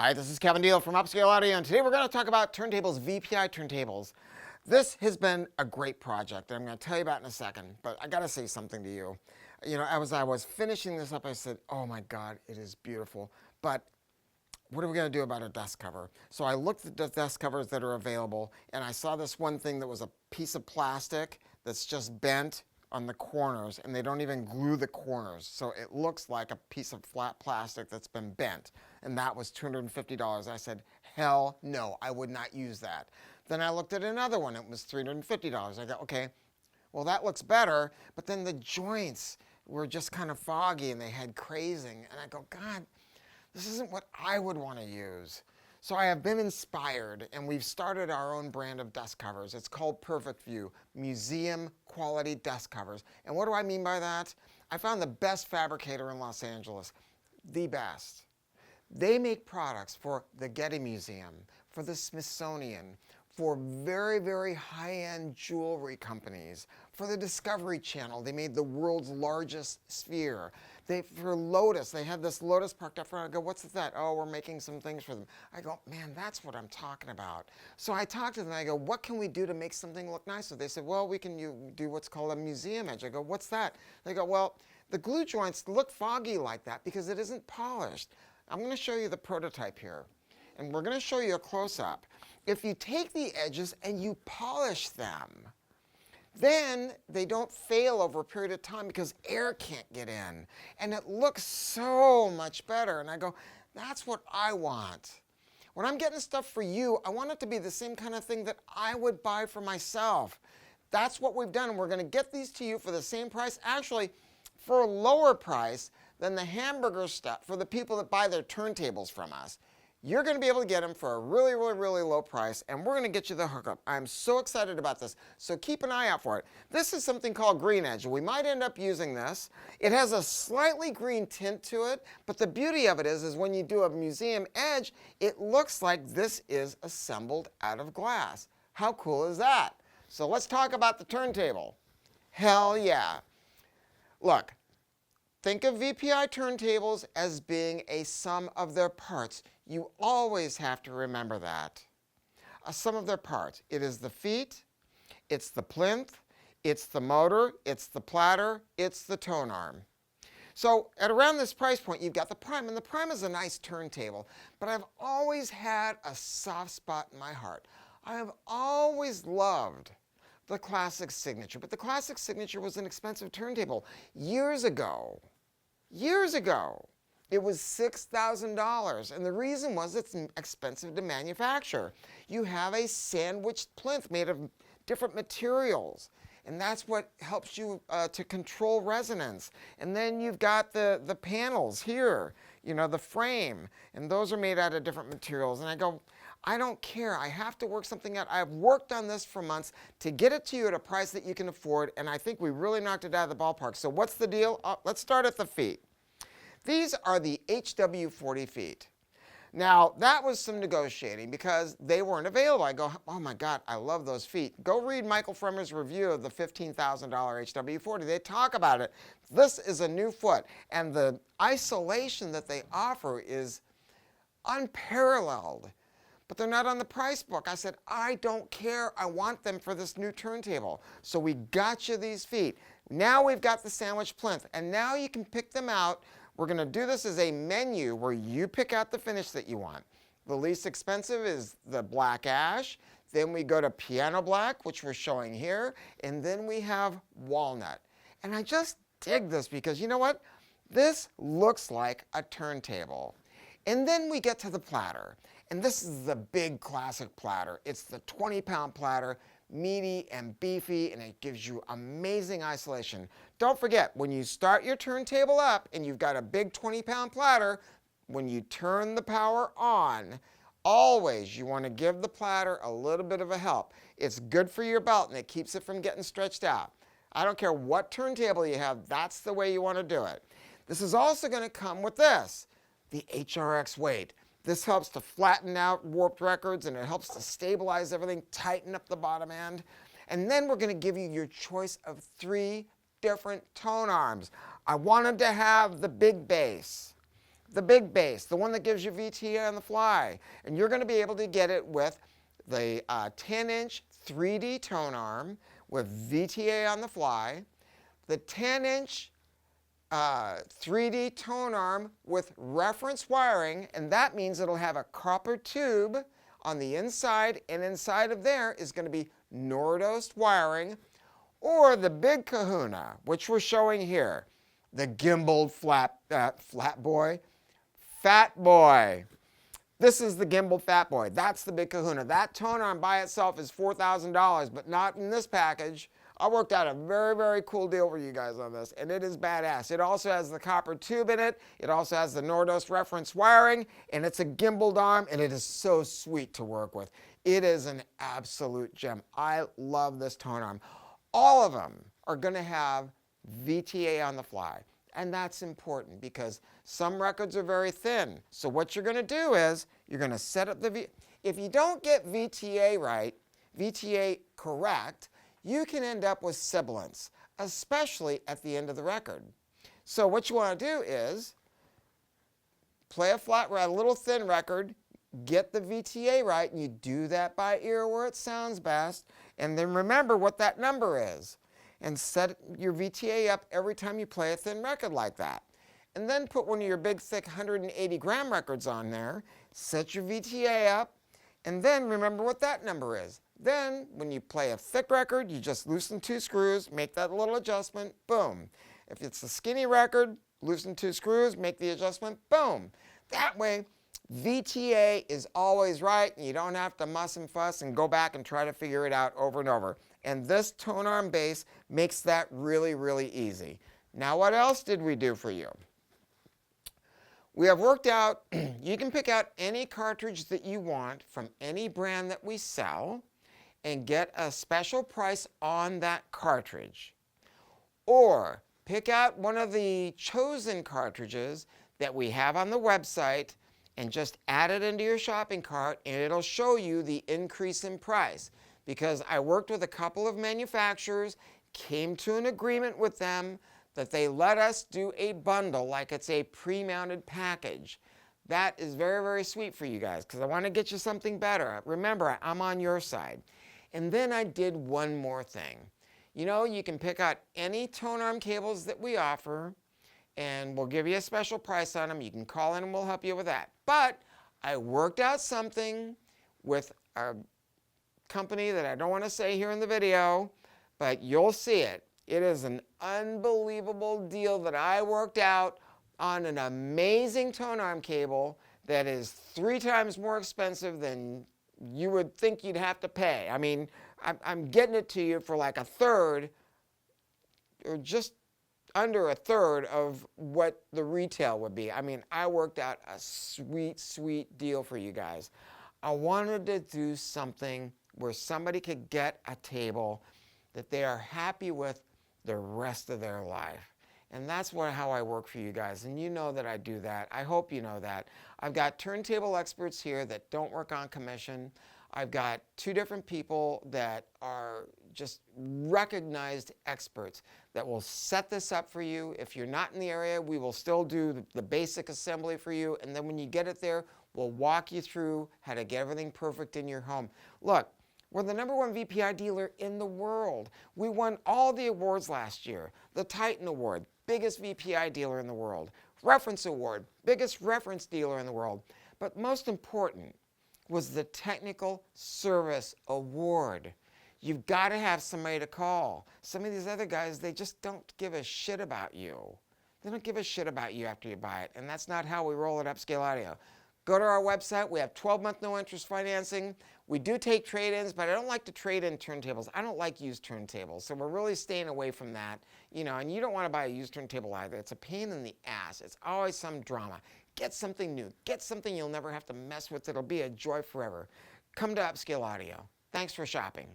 Hi, this is Kevin Deal from Upscale Audio, and today we're going to talk about turntables, VPI turntables. This has been a great project that I'm going to tell you about in a second, but I got to say something to you. You know, as I was finishing this up, I said, oh my God, it is beautiful, but what are we going to do about a desk cover? So I looked at the desk covers that are available, and I saw this one thing that was a piece of plastic that's just bent on the corners, and they don't even glue the corners. So it looks like a piece of flat plastic that's been bent. And that was $250. I said, hell no, I would not use that. Then I looked at another one, it was $350. I go, okay, well that looks better, but then the joints were just kind of foggy and they had crazing. And I go, God, this isn't what I would want to use. So I have been inspired, and we've started our own brand of desk covers. It's called Perfect View, museum quality desk covers. And what do I mean by that? I found the best fabricator in Los Angeles, the best. They make products for the Getty Museum, for the Smithsonian, for very, very high-end jewelry companies, for the Discovery Channel. They made the world's largest sphere. For Lotus, they had this Lotus parked up front. I go, what's that? Oh, we're making some things for them. I go, man, that's what I'm talking about. So I talked to them, and I go, what can we do to make something look nicer? They said, well, we can do what's called a museum edge. I go, what's that? They go, well, the glue joints look foggy like that because it isn't polished. I'm going to show you the prototype here, and we're going to show you a close-up. If you take the edges and you polish them, then they don't fail over a period of time because air can't get in. And it looks so much better. And I go, that's what I want. When I'm getting stuff for you, I want it to be the same kind of thing that I would buy for myself. That's what we've done. We're going to get these to you for the same price, actually for a lower price than the hamburger stuff for the people that buy their turntables from us. You're going to be able to get them for a really, really, really low price, and we're going to get you the hookup. I'm so excited about this, so keep an eye out for it. This is something called Green Edge. We might end up using this. It has a slightly green tint to it, but the beauty of it is when you do a museum edge, it looks like this is assembled out of glass. How cool is that? So let's talk about the turntable. Hell yeah. Look. Think of VPI turntables as being a sum of their parts. You always have to remember that. A sum of their parts. It is the feet, it's the plinth, it's the motor, it's the platter, it's the tone arm. So at around this price point, you've got the Prime, and the Prime is a nice turntable, but I've always had a soft spot in my heart. I have always loved the Classic Signature, but the Classic Signature was an expensive turntable. Years ago, it was $6,000, and the reason was it's expensive to manufacture. You have a sandwiched plinth made of different materials, and that's what helps you to control resonance. And then you've got the panels here, you know, the frame, and those are made out of different materials. And I go, I don't care. I have to work something out. I've worked on this for months to get it to you at a price that you can afford, and I think we really knocked it out of the ballpark. So what's the deal? Let's start at the feet. These are the HW40 feet. Now, that was some negotiating because they weren't available. I go, oh my God, I love those feet. Go read Michael Fremer's review of the $15,000 HW40. They talk about it. This is a new foot, and the isolation that they offer is unparalleled. But they're not on the price book. I said, I don't care. I want them for this new turntable. So we got you these feet. Now we've got the sandwich plinth, and now you can pick them out. We're going to do this as a menu where you pick out the finish that you want. The least expensive is the black ash. Then we go to piano black, which we're showing here. And then we have walnut. And I just dig this because, you know what? This looks like a turntable. And then we get to the platter. And this is the big Classic platter. It's the 20-pound platter, meaty and beefy, and it gives you amazing isolation. Don't forget, when you start your turntable up and you've got a big 20-pound platter, when you turn the power on, always you want to give the platter a little bit of a help. It's good for your belt, and it keeps it from getting stretched out. I don't care what turntable you have, that's the way you want to do it. This is also going to come with this, the HRX weight. This helps to flatten out warped records, and it helps to stabilize everything, tighten up the bottom end. And then we're going to give you your choice of 3 different tone arms. I wanted to have the big bass, the big bass, the one that gives you VTA on the fly. And you're going to be able to get it with the 10-inch 3D tone arm with VTA on the fly, the 10-inch 3D tone arm with reference wiring, and that means it'll have a copper tube on the inside, and inside of there is going to be Nordost wiring, or the big kahuna, which we're showing here, the gimbaled Fatboy. This is the gimbal Fatboy. That's the big kahuna. That tone arm by itself is $4,000, but not in this package. I worked out a very, very cool deal for you guys on this, and it is badass. It also has the copper tube in it. It also has the Nordost reference wiring, and it's a gimbaled arm, and it is so sweet to work with. It is an absolute gem. I love this tone arm. All of them are going to have VTA on the fly, and that's important because some records are very thin. So what you're going to do is you're going to set up the if you don't get VTA right, VTA correct, you can end up with sibilance, especially at the end of the record. So what you want to do is play a little thin record, get the VTA right, and you do that by ear where it sounds best, and then remember what that number is, and set your VTA up every time you play a thin record like that. And then put one of your big, thick 180-gram records on there, set your VTA up, and then remember what that number is. Then, when you play a thick record, you just loosen 2 screws, make that little adjustment, boom. If it's a skinny record, loosen 2 screws, make the adjustment, boom. That way, VTA is always right, and you don't have to muss and fuss and go back and try to figure it out over and over. And this tone arm bass makes that really, really easy. Now, what else did we do for you? We have worked out, you can pick out any cartridge that you want from any brand that we sell and get a special price on that cartridge. Or pick out one of the chosen cartridges that we have on the website and just add it into your shopping cart, and it'll show you the increase in price. Because I worked with a couple of manufacturers, came to an agreement with them that they let us do a bundle like it's a pre-mounted package. That is very, very sweet for you guys because I want to get you something better. Remember, I'm on your side. And then I did one more thing. You know, you can pick out any tone arm cables that we offer, and we'll give you a special price on them. You can call in and we'll help you with that. But I worked out something with a company that I don't want to say here in the video, but you'll see it. It is an unbelievable deal that I worked out on an amazing tone arm cable that is 3 times more expensive than you would think you'd have to pay. I mean, I'm getting it to you for like a third, or just under a third of what the retail would be. I mean, I worked out a sweet, sweet deal for you guys. I wanted to do something where somebody could get a table that they are happy with the rest of their life. And that's how I work for you guys. And you know that I do that. I hope you know that. I've got turntable experts here that don't work on commission. I've got 2 different people that are just recognized experts that will set this up for you. If you're not in the area, we will still do the basic assembly for you. And then when you get it there, we'll walk you through how to get everything perfect in your home. Look, we're the #1 VPI dealer in the world. We won all the awards last year. The Titan Award, biggest VPI dealer in the world. Reference Award, biggest reference dealer in the world. But most important was the Technical Service Award. You've got to have somebody to call. Some of these other guys, they just don't give a shit about you. They don't give a shit about you after you buy it, and that's not how we roll at Upscale Audio. Go to our website. We have 12-month no-interest financing. We do take trade-ins, but I don't like to trade in turntables. I don't like used turntables, so we're really staying away from that. You know, and you don't want to buy a used turntable either. It's a pain in the ass. It's always some drama. Get something new. Get something you'll never have to mess with. It'll be a joy forever. Come to Upscale Audio. Thanks for shopping.